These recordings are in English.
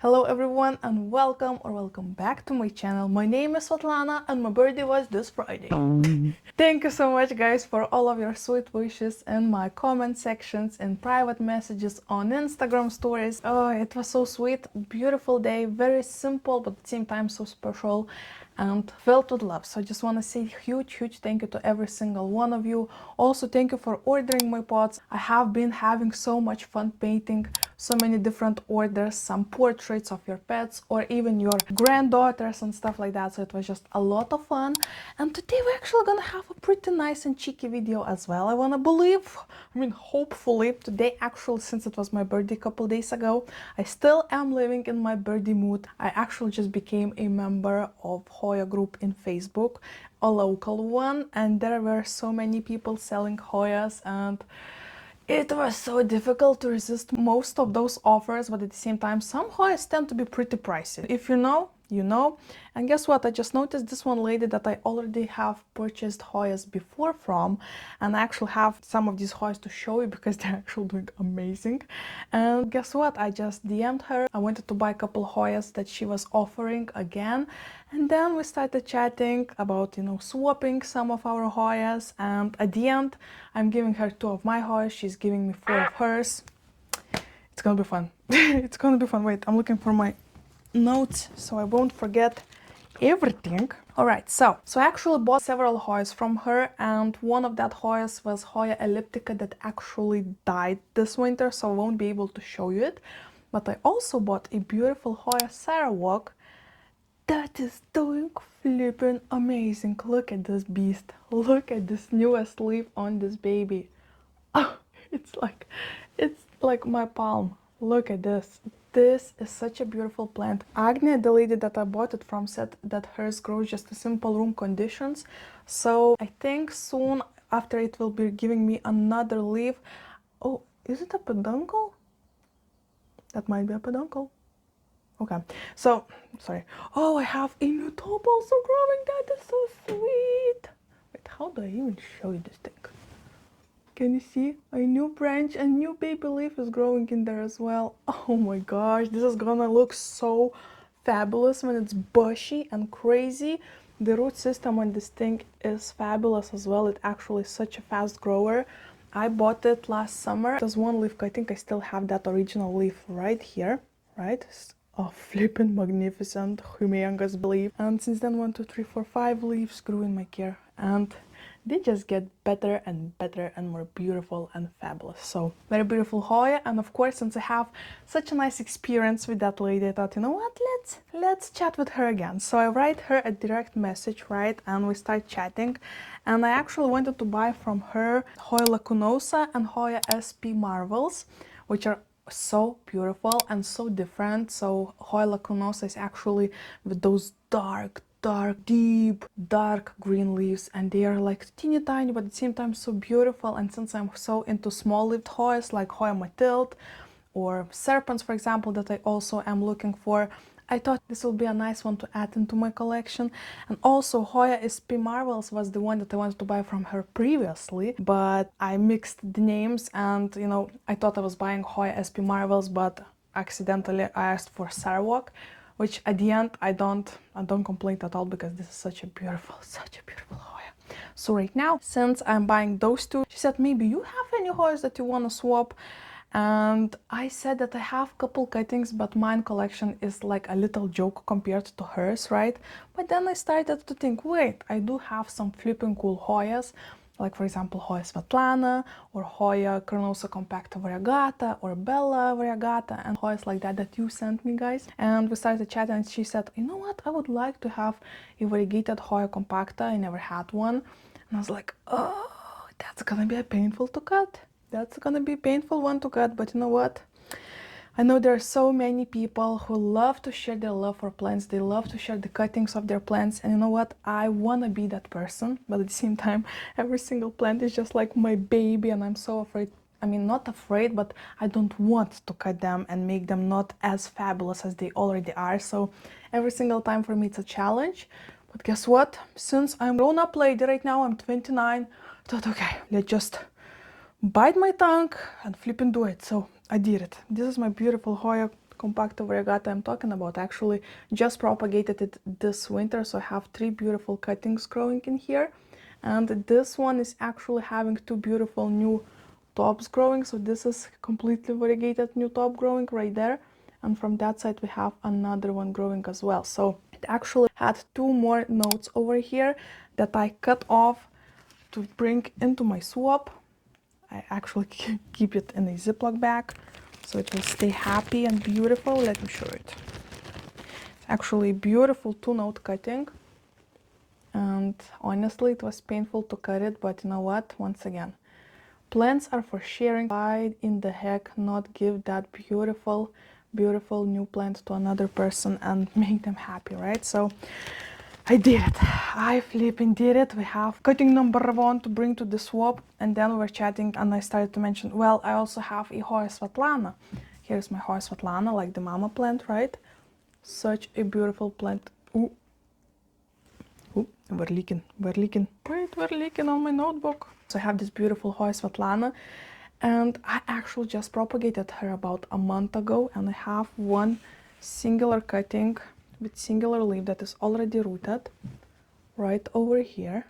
Hello everyone and welcome back to my channel. My name is Svetlana and my birthday was this Friday. Thank you so much guys for all of your sweet wishes in my comment sections and private messages on Instagram stories. Oh, it was so sweet, beautiful day, very simple but at the same time so special and filled with love. So I just want to say huge thank you to every single one of you. Also thank you for ordering my pots. I have been having so much fun painting so many different orders, some portraits of your pets or even your granddaughters and stuff like that. So it was just a lot of fun. And today we're actually gonna have a pretty nice and cheeky video as well. I wanna believe, hopefully today, actually, since it was my birthday a couple days ago, I still am living in my birthday mood. I actually just became a member of Hoya group in Facebook, a local one, and there were so many people selling Hoyas and it was so difficult to resist most of those offers, but at the same time, some Hoyas tend to be pretty pricey. If you know, you know. And guess what? I just noticed this one lady that I already have purchased Hoyas before from, and I actually have some of these Hoyas to show you because they're actually doing amazing. And guess what? I just DM'd her. I wanted to buy a couple Hoyas that she was offering again, and then we started chatting about, swapping some of our Hoyas, and at the end, I'm giving her 2 of my Hoyas, she's giving me 4 of hers. It's gonna be fun. It's gonna be fun. Wait, I'm looking for my notes so I won't forget everything. All right, so I actually bought several Hoyas from her, and one of that Hoyas was Hoya elliptica that actually died this winter, so I won't be able to show you it. But I also bought a beautiful Hoya Sarawak that is doing flippin' amazing. Look at this beast. Look at this newest leaf on this baby. Oh, it's like my palm. Look at this. This is such a beautiful plant. Agnia, the lady that I bought it from, said that hers grows just in simple room conditions. So I think soon after it will be giving me another leaf. Oh, is it a peduncle? That might be a peduncle. Okay, so, sorry. Oh, I have a new top also growing. That is so sweet. Wait, how do I even show you this thing? Can you see? A new branch and new baby leaf is growing in there as well. Oh my gosh, this is gonna look so fabulous when it's bushy and crazy. The root system on this thing is fabulous as well. It actually is such a fast grower. I bought it last summer. There's one leaf. I think I still have that original leaf right here, right? Oh, flippin' magnificent, humongous leaf. And since then, 1, 2, 3, 4, 5 leaves grew in my care. And they just get better and better and more beautiful and fabulous. So very beautiful Hoya. And of course, since I have such a nice experience with that lady, I thought, you know what, let's chat with her again. So I write her a direct message, right, and we start chatting. And I actually wanted to buy from her Hoya Lacunosa and Hoya SP Marvels, which are so beautiful and so different. So Hoya Lacunosa is actually with those dark, deep, dark green leaves, and they are like teeny tiny but at the same time so beautiful. And since I'm so into small-leaved Hoyas like Hoya Mathilde or Serpents, for example, that I also am looking for, I thought this will be a nice one to add into my collection. And also Hoya SP Marvels was the one that I wanted to buy from her previously, but I mixed the names and, I thought I was buying Hoya SP Marvels, but accidentally I asked for Sarawak, which at the end I don't complain at all because this is such a beautiful Hoya. So right now, since I'm buying those 2, she said, maybe you have any Hoyas that you want to swap? And I said that I have a couple cuttings, but mine collection is like a little joke compared to hers, right? But then I started to think, wait, I do have some flipping cool Hoyas, like for example Hoya Svetlana or Hoya Carnosa Compacta Variegata or Bella Variegata and Hoyas like that you sent me, guys. And we started chatting and she said, you know what, I would like to have a variegated Hoya Compacta. I never had one. And I was like, oh, that's gonna be a painful to cut. That's gonna be a painful one to cut, but you know what? I know there are so many people who love to share their love for plants. They love to share the cuttings of their plants, and you know what? I wanna be that person, but at the same time, every single plant is just like my baby, and I'm so afraid. I mean, not afraid, but I don't want to cut them and make them not as fabulous as they already are. So every single time for me it's a challenge. But guess what? Since I'm a grown-up lady right now, I'm 29, I thought, okay, let's just bite my tongue and flip and do it. So I did it. This is my beautiful Hoya compacta variegata I'm talking about. Actually just propagated it this winter, so I have 3 beautiful cuttings growing in here, and this one is actually having 2 beautiful new tops growing. So this is completely variegated new top growing right there, and from that side we have another one growing as well. So it actually had 2 more nodes over here that I cut off to bring into my swap. I actually keep it in a Ziploc bag so it will stay happy and beautiful. Let me show it. It's actually a beautiful 2-note cutting, and honestly it was painful to cut it, but you know what, once again, plants are for sharing. Why in the heck not give that beautiful new plant to another person and make them happy, right? So I did it. I flipping did it. We have cutting number 1 to bring to the swap, and then we were chatting and I started to mention, well, I also have a Hoya Svetlana. Here's my Hoya Svetlana, like the mama plant, right? Such a beautiful plant. Ooh. Ooh, we're leaking. Wait, we're leaking on my notebook. So I have this beautiful Hoya Svetlana, and I actually just propagated her about a month ago, and I have one singular cutting with singular leaf that is already rooted right over here.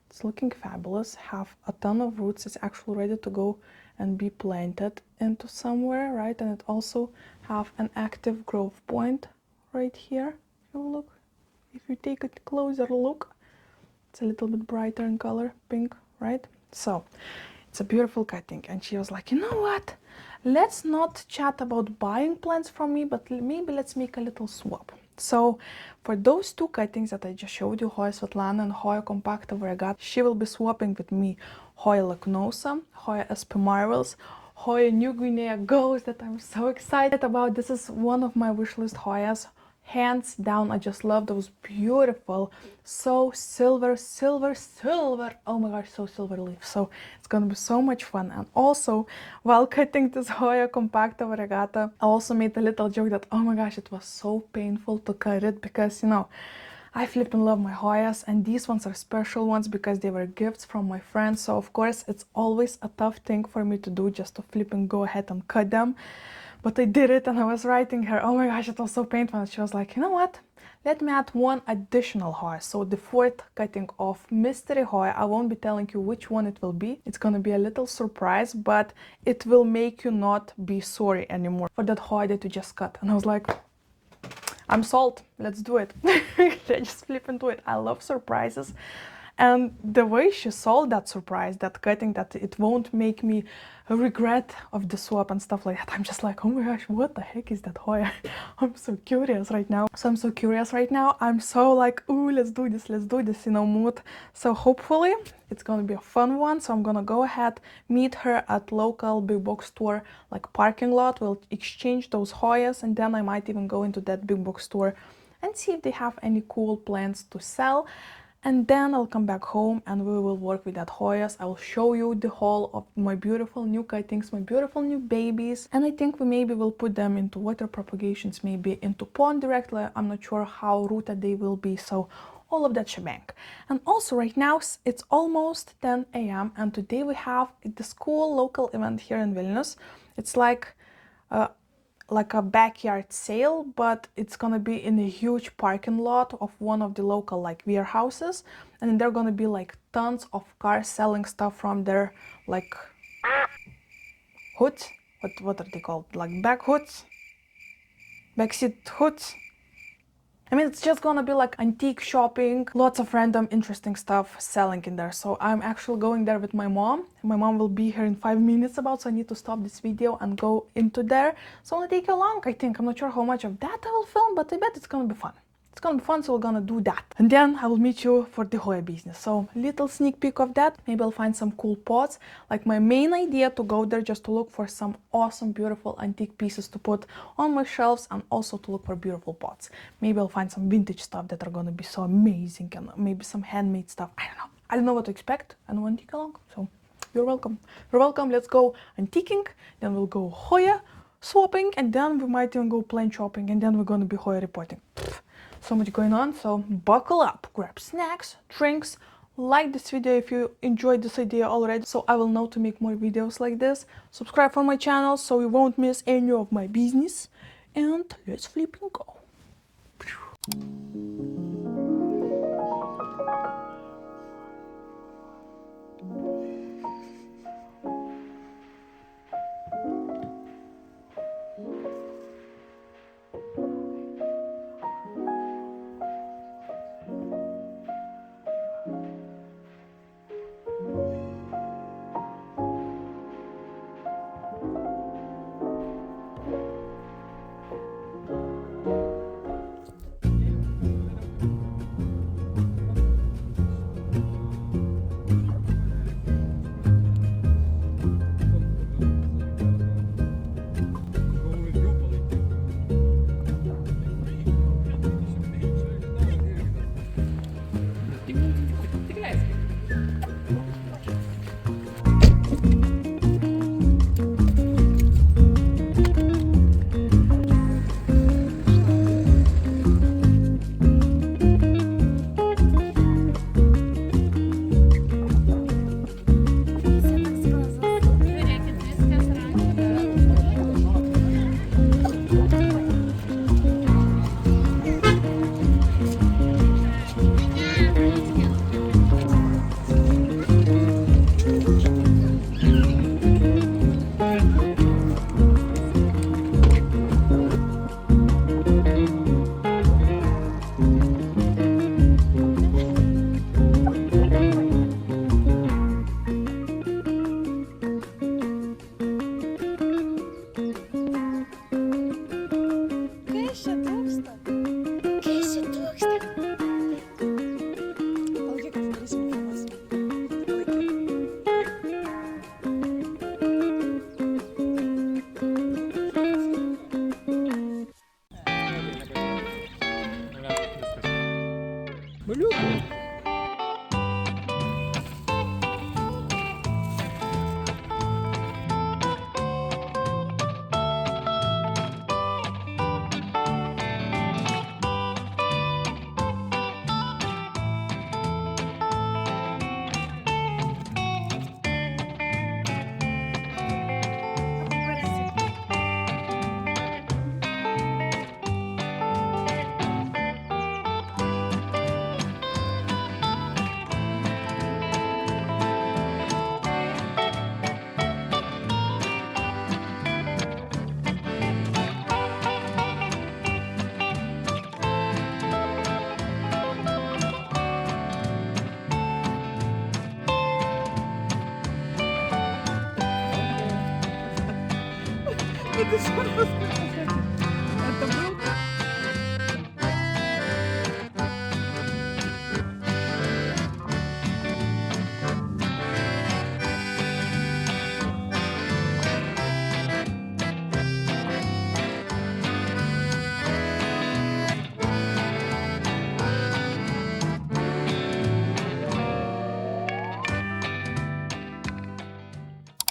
It's looking fabulous, have a ton of roots. It's actually ready to go and be planted into somewhere, right? And it also have an active growth point right here. If you take a closer look, it's a little bit brighter in color, pink, right? So it's a beautiful cutting, and she was like, you know what, let's not chat about buying plants from me, but maybe let's make a little swap. So for those 2 cuttings that I just showed you, Hoya Svetlana and Hoya compacta variegata, she will be swapping with me Hoya lacnosa, Hoya espimarvels, Hoya New Guinea Ghost that I'm so excited about. This is one of my wishlist Hoyas. Hands down, I just love those beautiful, so silver, oh my gosh, so silver leaves. So it's gonna be so much fun. And also, while cutting this Hoya compacta variegata, I also made a little joke that, oh my gosh, it was so painful to cut it, because, you know, I flipping love my Hoyas, and these ones are special ones because they were gifts from my friends. So of course, it's always a tough thing for me to do, just to flip and go ahead and cut them. But I did it, and I was writing her, oh my gosh, it was so painful. And she was like, you know what? Let me add one additional Hoya. So the 4th cutting of Mystery Hoya, I won't be telling you which one it will be. It's gonna be a little surprise, but it will make you not be sorry anymore for that Hoya that you just cut. And I was like, I'm sold. Let's do it. I just flip into it. I love surprises. And the way she sold that surprise, that cutting, that it won't make me regret of the swap and stuff like that, I'm just like, oh my gosh, what the heck is that Hoya? I'm so curious right now. I'm so like, ooh, let's do this, you know, mood. So hopefully it's gonna be a fun one. So I'm gonna go ahead, meet her at local big box store, like parking lot. We'll exchange those Hoyas, and then I might even go into that big box store and see if they have any cool plants to sell. And then I'll come back home and we will work with that Hoyas. I will show you the haul of my beautiful new cuttings, my beautiful new babies. And I think we maybe will put them into water propagations, maybe into pond directly. I'm not sure how rooted they will be. So all of that shebang. And also right now it's almost 10 a.m. and today we have the school local event here in Vilnius. It's like a backyard sale, but it's gonna be in a huge parking lot of one of the local like warehouses, and there are gonna be like tons of cars selling stuff from their like hoods. What are they called? Like back hoods, backseat hoods. I mean, it's just gonna be like antique shopping, lots of random interesting stuff selling in there. So I'm actually going there with my mom. My mom will be here in 5 minutes about, so I need to stop this video and go into there. So I'm gonna take you along, I think. I'm not sure how much of that I will film, but I bet it's gonna be fun. It's gonna be fun, so we're gonna do that. And then I will meet you for the Hoya business. So little sneak peek of that. Maybe I'll find some cool pots. Like my main idea to go there just to look for some awesome, beautiful antique pieces to put on my shelves, and also to look for beautiful pots. Maybe I'll find some vintage stuff that are gonna be so amazing, and maybe some handmade stuff. I don't know. I don't know what to expect, and I want to take along. So you're welcome. You're welcome. Let's go antiquing. Then we'll go Hoya swapping, and then we might even go plant shopping, and then we're gonna be Hoya repotting. So much going on, so buckle up, grab snacks, drinks, like this video if you enjoyed this idea already, so I will know to make more videos like this. Subscribe for my channel so you won't miss any of my business. and let's flip and go.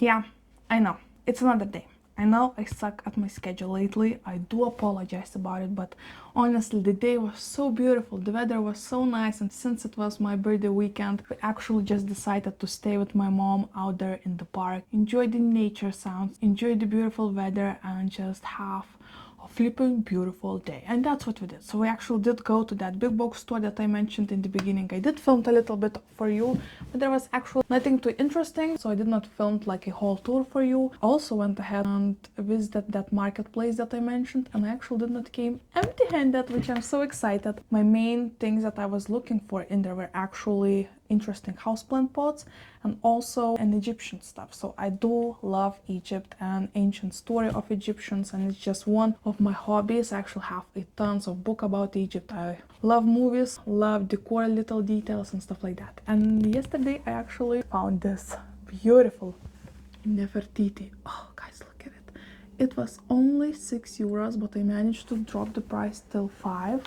Yeah, I know. It's another day. I know I suck at my schedule lately. I do apologize about it, but honestly, the day was so beautiful. The weather was so nice, and since it was my birthday weekend, we actually just decided to stay with my mom out there in the park, enjoy the nature sounds, enjoy the beautiful weather, and just have a flipping beautiful day. And that's what we did. So we actually did go to that big box store that I mentioned in the beginning. I did film a little bit for you, but there was actually nothing too interesting, so I did not film like a whole tour for you. I also went ahead and visited that marketplace that I mentioned, and I actually did not came empty-handed, which I'm so excited. My main things that I was looking for in there were actually interesting houseplant pots and also an Egyptian stuff. So I do love Egypt and ancient story of Egyptians, and it's just one of my hobbies. I actually have a tons of book about Egypt. I love movies, love decor, little details and stuff like that. And yesterday I actually found this beautiful Nefertiti. Oh guys, look at it. It was only 6 euros, but I managed to drop the price till 5.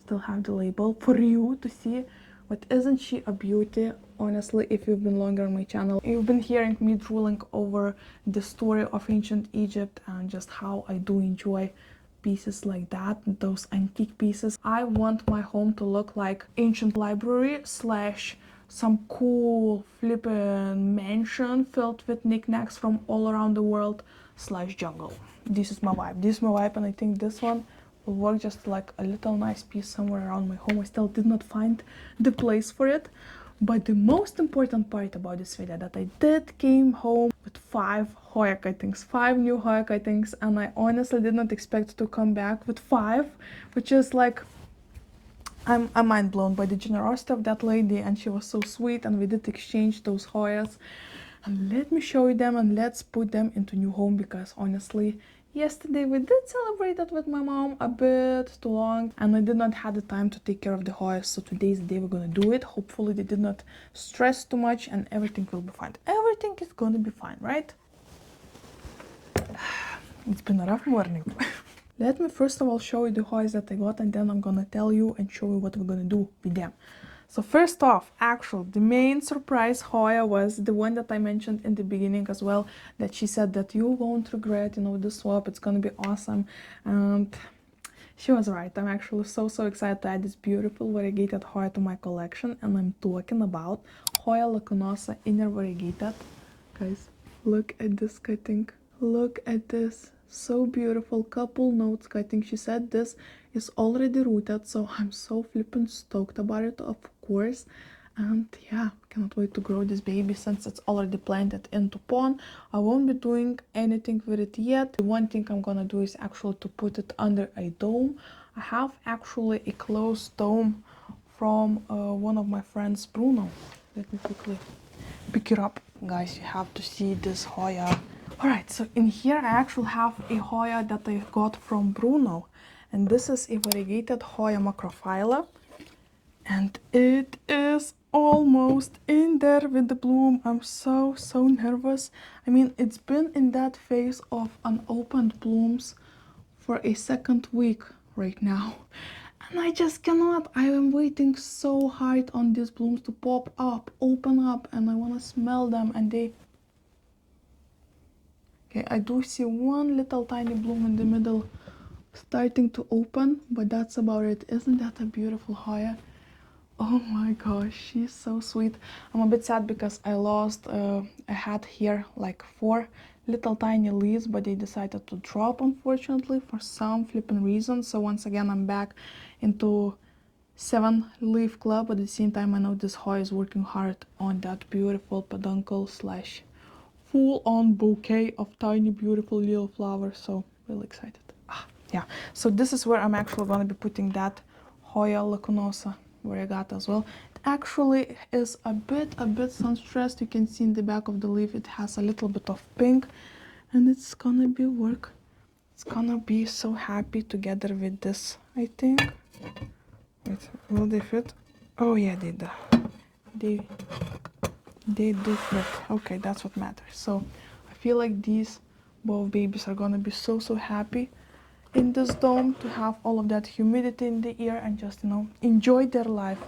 Still have the label for you to see. But isn't she a beauty? Honestly, if you've been longer on my channel, you've been hearing me drooling over the story of ancient Egypt and just how I do enjoy pieces like that, those antique pieces. I want my home to look like ancient library slash some cool flippin' mansion filled with knickknacks from all around the world. slash jungle. This is my vibe. This is my vibe, and I think this one will work just like a little nice piece somewhere around my home. I still did not find the place for it. But the most important part about this video that I did came home with 5 Hoya cuttings, 5 new Hoya cuttings, and I honestly did not expect to come back with 5, which is like, I'm mind blown by the generosity of that lady, and she was so sweet, and we did exchange those Hoyas. And let me show you them, and let's put them into new home, because honestly, yesterday we did celebrate it with my mom a bit too long, and I did not have the time to take care of the Hoyas, so today is the day we're gonna do it. Hopefully they did not stress too much and everything will be fine. Everything is gonna be fine, right? It's been a rough morning. Let me first of all show you the Hoyas that I got, and then I'm gonna tell you and show you what we're gonna do with them. So first off, actually, the main surprise Hoya was the one that I mentioned in the beginning as well, that she said that you won't regret, you know, the swap, it's gonna be awesome. And she was right. I'm actually so excited to add this beautiful variegated Hoya to my collection, and I'm talking about Hoya lacunosa inner variegated. Guys, look at this cutting. Look at this. So beautiful. Couple notes cutting. She said this is already rooted, so I'm so flippin' stoked about it, of course. And yeah, cannot wait to grow this baby since it's already planted into pond. I won't be doing anything with it yet. The one thing I'm gonna do is actually to put it under a dome. I have actually a closed dome from one of my friends, Bruno. Let me quickly pick it up. Guys, you have to see this Hoya. Alright, so in here I actually have a Hoya that I got from Bruno. And this is a variegated Hoya macrophylla. And it is almost in there with the bloom. I'm so nervous. I mean, it's been in that phase of unopened blooms for a second week right now. And I just cannot. I am waiting so hard on these blooms to pop up, open up, and I want to smell them, and they... Okay, I do see one little tiny bloom in the middle starting to open, but that's about it. Isn't that a beautiful Hoya? Oh my gosh, she's so sweet. I'm a bit sad because I lost, I had here like 4 little tiny leaves, but they decided to drop, unfortunately, for some flipping reason. So once again, I'm back into 7-leaf club, but at the same time, I know this Hoya is working hard on that beautiful peduncle slash full-on bouquet of tiny beautiful little flowers. So really excited. Yeah, so this is where I'm actually going to be putting that Hoya lacunosa variegated as well. It actually is a bit sun-stressed. You can see in the back of the leaf it has a little bit of pink, and it's gonna be work. It's gonna be so happy together with this, I think. Wait, will they fit? Oh yeah, they do. They do fit. Okay, that's what matters. So I feel like these both babies are gonna be so happy in this dome to have all of that humidity in the air and just, you know, enjoy their life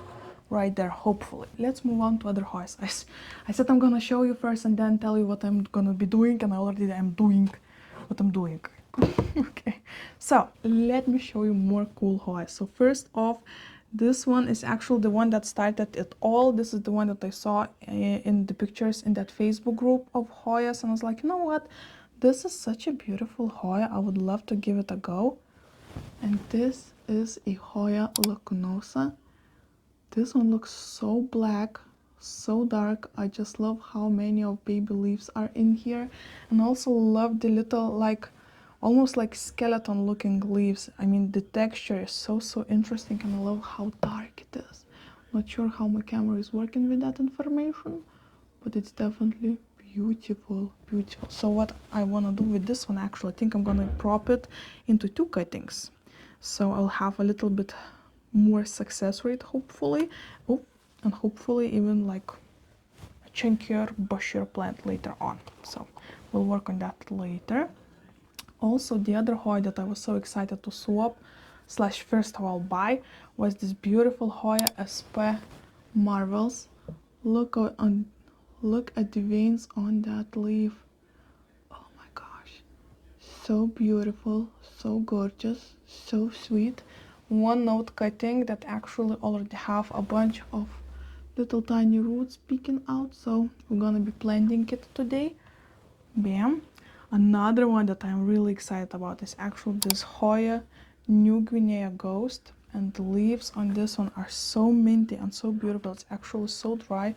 right there, hopefully. Let's move on to other Hoyas. I said I'm gonna show you first and then tell you what I'm gonna be doing, and I already am doing what I'm doing. Okay, so let me show you more cool Hoyas. So first off, this one is actually the one that started it all. This is the one that I saw in the pictures in that Facebook group of Hoyas, and I was like, you know what? This is such a beautiful Hoya. I would love to give it a go. And this is a Hoya lacunosa. This one looks so black, so dark. I just love how many of baby leaves are in here. And also love the little, like, almost like skeleton looking leaves. I mean, the texture is so interesting, and I love how dark it is. Not sure how my camera is working with that information, but it's definitely beautiful. So what I want to do with this one, actually, I think I'm gonna prop it into 2 cuttings, so I'll have a little bit more success rate, hopefully. And hopefully even like a chunkier, bushier plant later on. So we'll work on that later. Also, the other Hoya that I was so excited to swap slash first of all buy was this beautiful Hoya SP Marvels. Look at the veins on that leaf. Oh my gosh, so beautiful, so gorgeous, so sweet. One note cutting that actually already have a bunch of little tiny roots peeking out, so we're gonna be planting it today. Bam. Another one that I'm really excited about is actually this Hoya New Guinea Ghost. And the leaves on this one are so minty and so beautiful. It's actually so dry.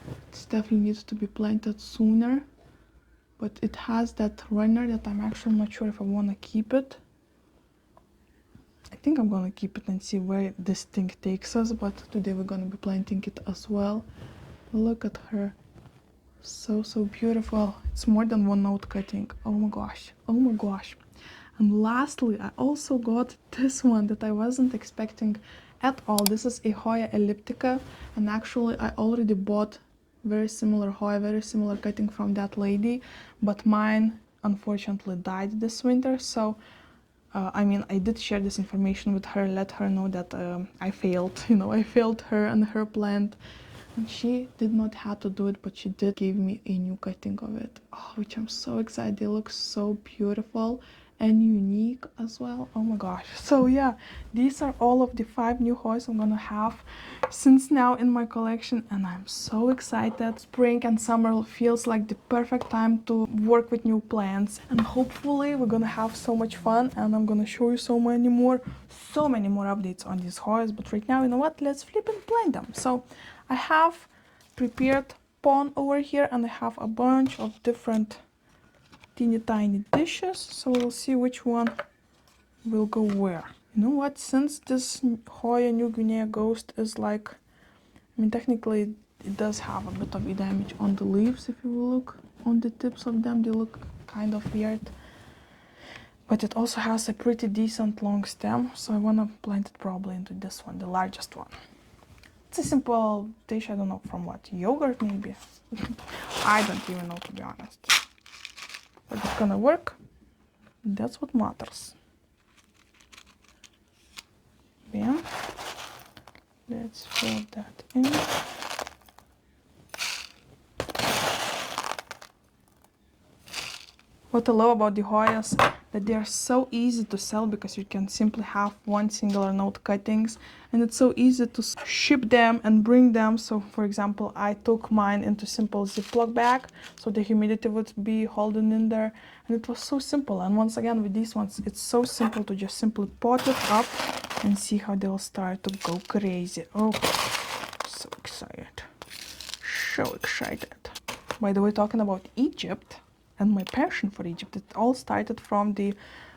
It definitely needs to be planted sooner. But it has that runner that I'm actually not sure if I want to keep it. I think I'm gonna keep it and see where this thing takes us, but today we're gonna be planting it as well. Look at her. So beautiful. It's more than one note cutting. Oh my gosh. Oh my gosh. And lastly, I also got this one that I wasn't expecting at all. This is a Hoya elliptica, and actually I already bought very similar Hoya, very similar cutting from that lady, but mine unfortunately died this winter. So I mean, I did share this information with her, let her know that I failed, I failed her and her plant. And she did not have to do it, but she did give me a new cutting of it, which I'm so excited. They look so beautiful and unique as well. Oh my gosh. So yeah, these are all of the 5 new Hoyas I'm gonna have since now in my collection, and I'm so excited. Spring and summer feels like the perfect time to work with new plants, and hopefully we're gonna have so much fun, and I'm gonna show you so many more updates on these Hoyas. But right now, you know what, let's flip and plant them. So I have prepared pond over here, and I have a bunch of different teeny tiny dishes, so we'll see which one will go where. You know what, since this Hoya New Guinea Ghost is like, I mean, technically it does have a bit of damage on the leaves. If you look on the tips of them, they look kind of weird, but it also has a pretty decent long stem, so I want to plant it probably into this one, the largest one. It's a simple dish, I don't know from what, yogurt maybe? I don't even know, to be honest. But it's gonna work. That's what matters. Bam. Let's fill that in. What I love about the Hoyas, that they are so easy to sell because you can simply have one singular note cuttings, and it's so easy to ship them and bring them. So for example, I took mine into simple Ziploc bag so the humidity would be holding in there, and it was so simple. And once again with these ones, it's so simple to just simply pot it up and see how they'll start to go crazy. Oh, so excited. So excited. By the way, talking about Egypt and my passion for Egypt, it all started from the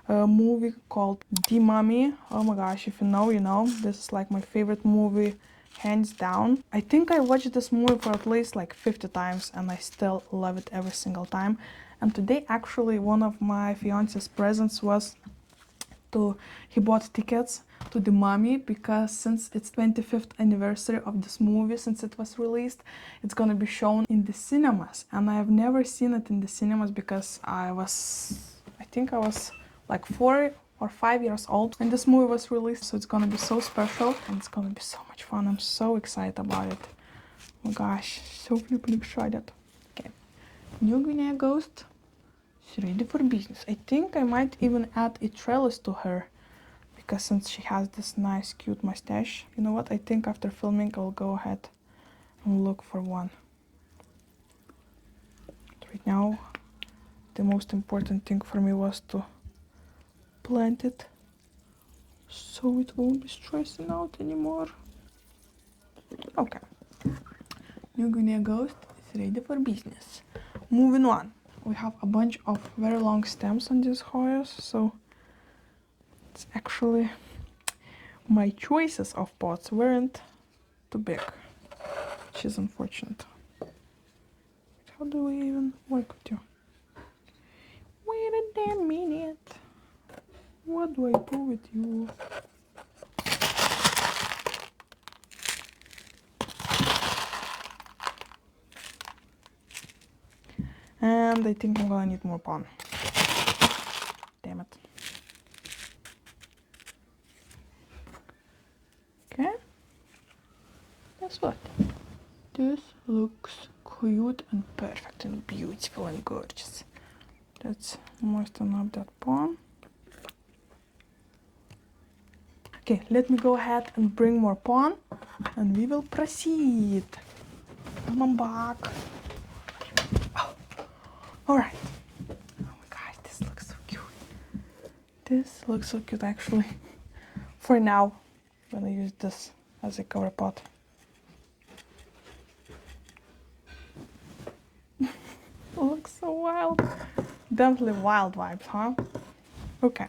movie called The Mummy. Oh my gosh, if you know, you know. This is like my favorite movie, hands down. I think I watched this movie for at least like 50 times, and I still love it every single time. And today, actually, one of my fiance's presents was he bought tickets to The Mummy, because since it's 25th anniversary of this movie, since it was released, it's gonna be shown in the cinemas. And I have never seen it in the cinemas because I think I was like 4 or 5 years old when this movie was released. So it's gonna be so special and it's gonna be so much fun. I'm so excited about it. Oh my gosh, so flippin' excited. Okay, New Guinea Ghost. She's ready for business. I think I might even add a trellis to her, because since she has this nice cute mustache. You know what, I think after filming I'll go ahead and look for one. But right now the most important thing for me was to plant it so it won't be stressing out anymore. Okay, New Guinea Ghost is ready for business. Moving on. We have a bunch of very long stems on these Hoyas, so it's actually my choices of pots weren't too big, which is unfortunate. How do we even work with you? Wait a damn minute. What do I do with you? And I think I'm gonna need more pond. Damn it. Okay. Guess what? This looks cute and perfect and beautiful and gorgeous. Let's moisten up that pond. Okay, let me go ahead and bring more pond and we will proceed. I'm back. Oh. Alright. This looks so cute actually. For now, I'm gonna use this as a cover pot. Looks so wild. Definitely wild vibes, huh? Okay,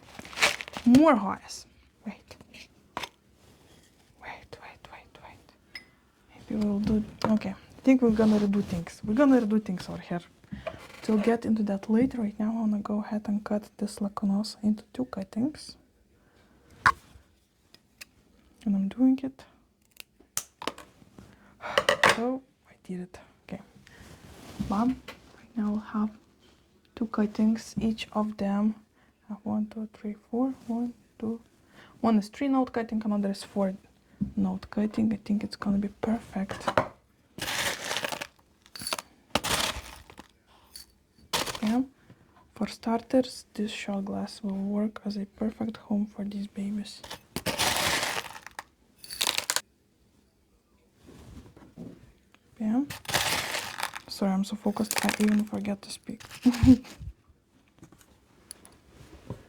more Hoyas. Wait. Maybe we'll do, okay. I think we're gonna redo things. We're gonna redo things over here. We'll get into that later. Right now, I'm gonna go ahead and cut this lacunosa into 2 cuttings. And I'm doing it. So, I did it. Okay. Bam. Right now I'll have 2 cuttings, each of them have 1, 2, 3, 4. 1, 2. One is 3 note cutting, another is 4 note cutting. I think it's gonna be perfect. Yeah. For starters, this shot glass will work as a perfect home for these babies. Yeah. Sorry, I'm so focused I even forget to speak.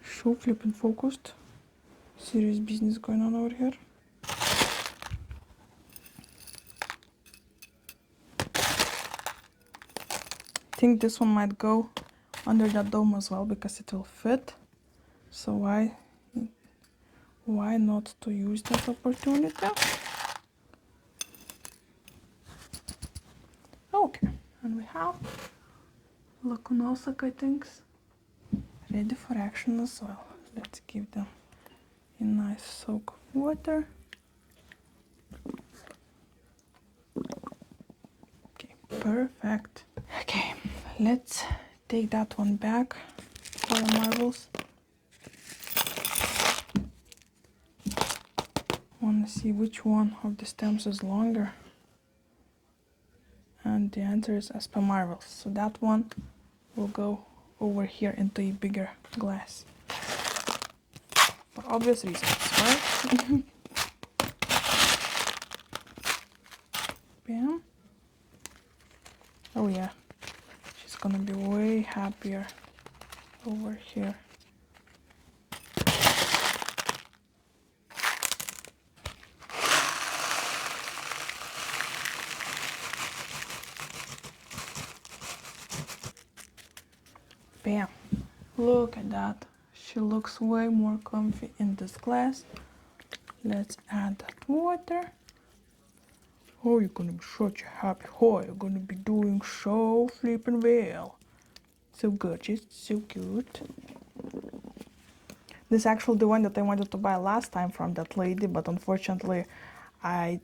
So flipping focused. Serious business going on over here. I think this one might go under that dome as well because it will fit. So why not to use that opportunity? Okay, and we have lacunosa cuttings ready for action as well. Let's give them a nice soak of water. Okay, perfect. Okay, let's take that one back for the marbles. Want to see which one of the stems is longer, and the answer is as per marbles. So that one will go over here into a bigger glass for obvious reasons, right? Bam. Oh yeah, she's gonna be way happier over here. Bam. Look at that. She looks way more comfy in this glass. Let's add that water. Oh, you're gonna be such a happy Hoya. You're gonna be doing so flippin' well. So gorgeous, so cute. This is actually the one that I wanted to buy last time from that lady, but unfortunately I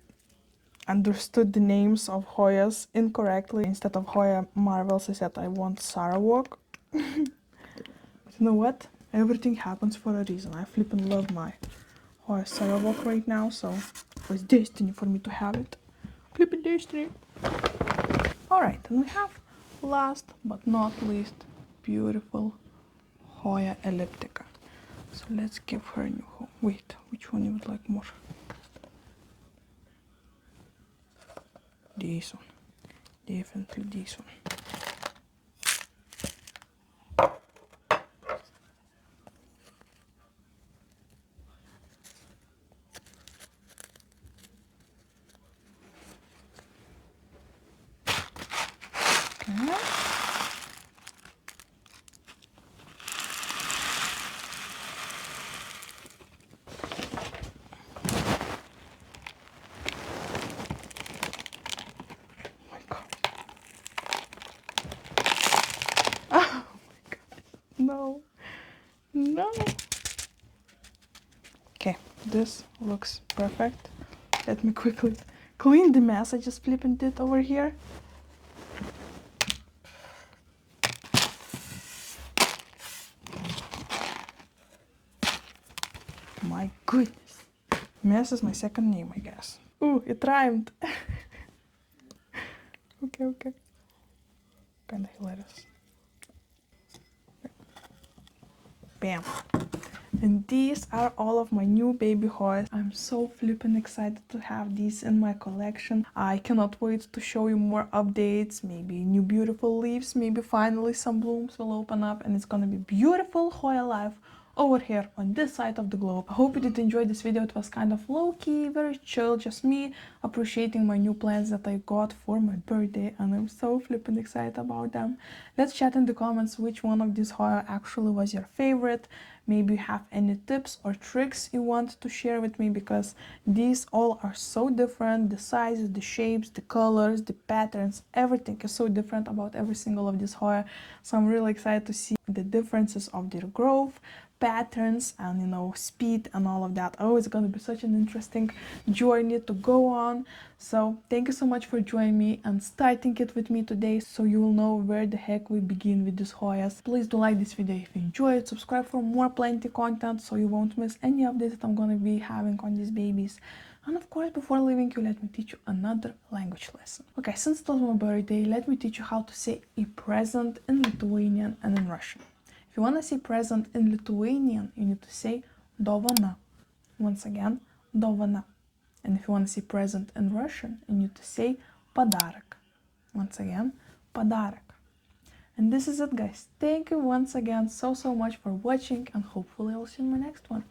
understood the names of Hoyas incorrectly. Instead of Hoya Marvels, I said I want Sarawak. But you know what? Everything happens for a reason. I flippin' love my Hoya Sarawak right now, so it was destiny for me to have it. Flippin' destiny. Alright, and we have last but not least beautiful Hoya elliptica. So let's give her a new home. Wait, which one you would like more? This one. Definitely this one. Okay. No, no. Okay, this looks perfect. Let me quickly clean the mess I just flipping did over here. My goodness. Mess is my second name, I guess. Ooh, it rhymed. Okay. Kinda hilarious. Bam. And these are all of my new baby Hoyas. I'm so flippin' excited to have these in my collection. I cannot wait to show you more updates, maybe new beautiful leaves, maybe finally some blooms will open up and it's gonna be beautiful Hoya life over here on this side of the globe. I hope you did enjoy this video. It was kind of low-key, very chill, just me appreciating my new plants that I got for my birthday, and I'm so flippin' excited about them. Let's chat in the comments which one of these Hoya actually was your favorite. Maybe you have any tips or tricks you want to share with me, because these all are so different. The sizes, the shapes, the colors, the patterns, everything is so different about every single of these Hoya. So I'm really excited to see the differences of their growth patterns and, you know, speed and all of that. Oh, it's gonna be such an interesting journey to go on. So thank you so much for joining me and starting it with me today, so you will know where the heck we begin with these Hoyas. Please do like this video if you enjoy it, subscribe for more plenty content so you won't miss any updates that I'm gonna be having on these babies. And of course, before leaving you, let me teach you another language lesson. Okay, since it was my birthday, let me teach you how to say a present in Lithuanian and in Russian. If you want to say present in Lithuanian, you need to say dovana. Once again, dovana. And if you want to say present in Russian, you need to say padarak. Once again, padarak. And this is it, guys. Thank you once again so much for watching, and hopefully I'll see you in my next one.